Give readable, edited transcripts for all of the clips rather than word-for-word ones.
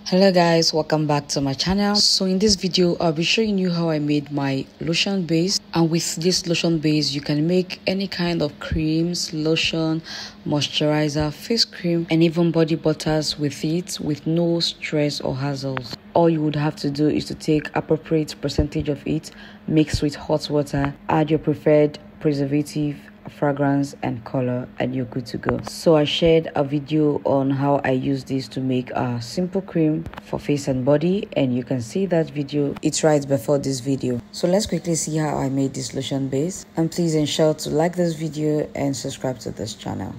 Hello guys, welcome back to my channel. So in this video I'll be showing you how I made my lotion base, and with this lotion base you can make any kind of creams, lotion, moisturizer, face cream, and even body butters with it with no stress or hassles. All you would have to do is to take appropriate percentage of it, mix with hot water, add your preferred preservative, fragrance and color, and you're good to go. So I shared a video on how I use this to make a simple cream for face and body, and you can see that video, it's right before this video. So let's quickly see how I made this lotion base, and please ensure to like this video and subscribe to this channel.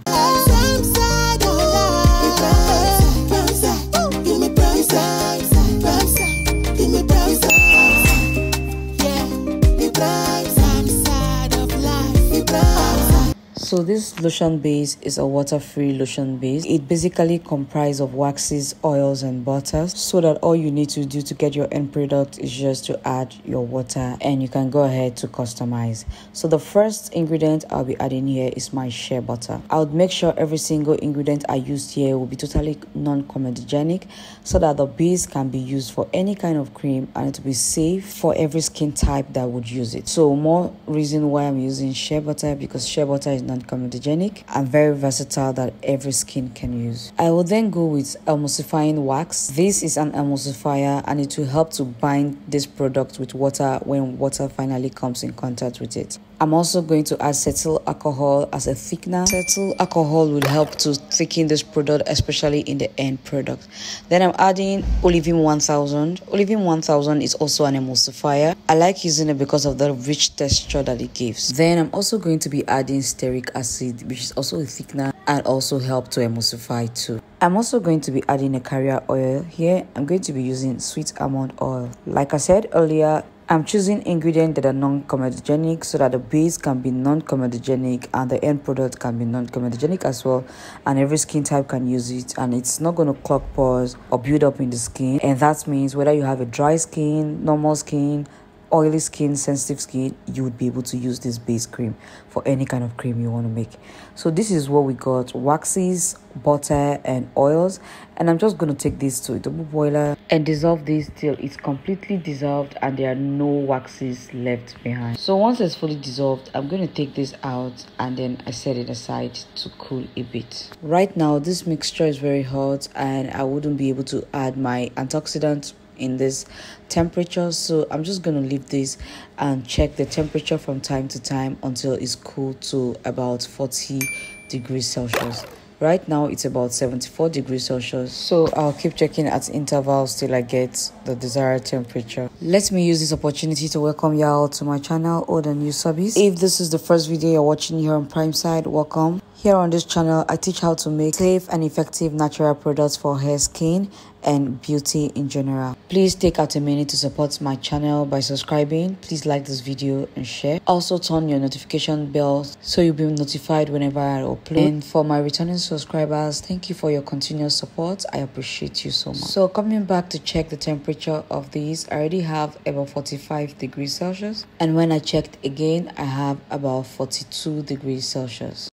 So this lotion base is a water-free lotion base. It basically comprises of waxes, oils and butters, so that all you need to do to get your end product is just to add your water, and you can go ahead to customize. So the first ingredient I'll be adding here is my shea butter. I would make sure every single ingredient I used here will be totally non-comedogenic, so that the base can be used for any kind of cream and it will be safe for every skin type that would use it. So more reason why I'm using shea butter, because shea butter is non-comedogenic and very versatile that every skin can use. I will then go with emulsifying wax. This is an emulsifier and it will help to bind this product with water when water finally comes in contact with it. I'm also going to add cetyl alcohol as a thickener. Cetyl alcohol will help to thicken this product, especially in the end product. Then I'm adding Olivine 1000. Olivine 1000 is also an emulsifier. I like using it because of the rich texture that it gives. Then I'm also going to be adding stearic acid, which is also a thickener and also help to emulsify too. I'm also going to be adding a carrier oil. Here I'm going to be using sweet almond oil. Like I said earlier, I'm choosing ingredients that are non-comedogenic so that the base can be non-comedogenic and the end product can be non-comedogenic as well, and every skin type can use it, and it's not going to clog pores or build up in the skin. And that means whether you have a dry skin, normal skin, oily skin, sensitive skin, you would be able to use this base cream for any kind of cream you want to make. So this is what we got: waxes, butter and oils. And I'm just going to take this to a double boiler and dissolve this till it's completely dissolved and there are no waxes left behind. So once it's fully dissolved, I'm going to take this out and then I set it aside to cool a bit. Right now this mixture is very hot and I wouldn't be able to add my antioxidant in this temperature, so I'm just going to leave this and check the temperature from time to time until it's cooled to about 40 degrees Celsius. Right now it's about 74 degrees Celsius, so I'll keep checking at intervals till I get the desired temperature. Let me use this opportunity to welcome y'all to my channel, all the new subbies. If this is the first video you're watching here on Primeside, welcome. Here on this channel, I teach how to make safe and effective natural products for hair, skin, and beauty in general. Please take out a minute to support my channel by subscribing. Please like this video and share. Also turn your notification bell so you'll be notified whenever I upload. And for my returning subscribers, thank you for your continuous support. I appreciate you so much. So coming back to check the temperature of these, I already have about 45 degrees Celsius. And when I checked again, I have about 42 degrees Celsius.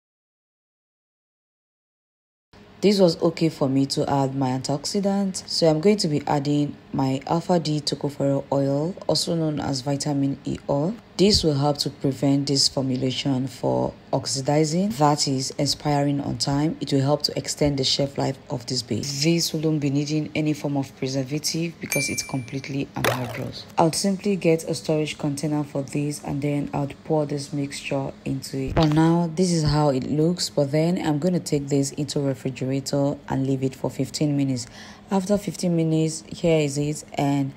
This was okay for me to add my antioxidant, so I'm going to be adding my alpha D tocopherol oil, also known as vitamin E oil. This will help to prevent this formulation for oxidizing, that is expiring on time. It will help to extend the shelf life of this base. This wouldn't be needing any form of preservative because it's completely anhydrous. I'll simply get a storage container for this and then I'll pour this mixture into it. For now, this is how it looks, but then I'm going to take this into a refrigerator and leave it for 15 minutes. After 15 minutes, here is it, and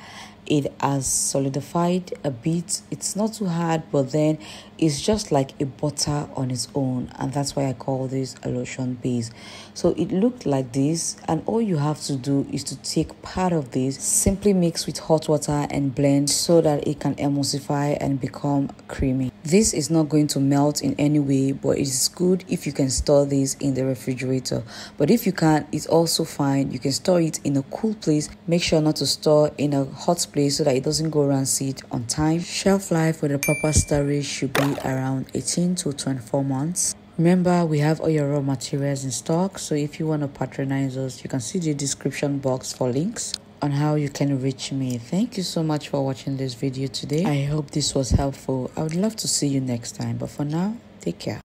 it has solidified a bit. It's not too hard, but then it's just like a butter on its own, and that's why I call this a lotion base. So it looked like this, and all you have to do is to take part of this, simply mix with hot water and blend so that it can emulsify and become creamy. This is not going to melt in any way, but it's good if you can store this in the refrigerator. But if you can't, it's also fine. You can store it in a cool place. Make sure not to store in a hot place so that it doesn't go rancid on time. Shelf life with the proper storage should be around 18 to 24 months. Remember, we have all your raw materials in stock, so if you want to patronize us, you can see the description box for links on how you can reach me. Thank you so much for watching this video today. I hope this was helpful. I would love to see you next time, but for now, take care.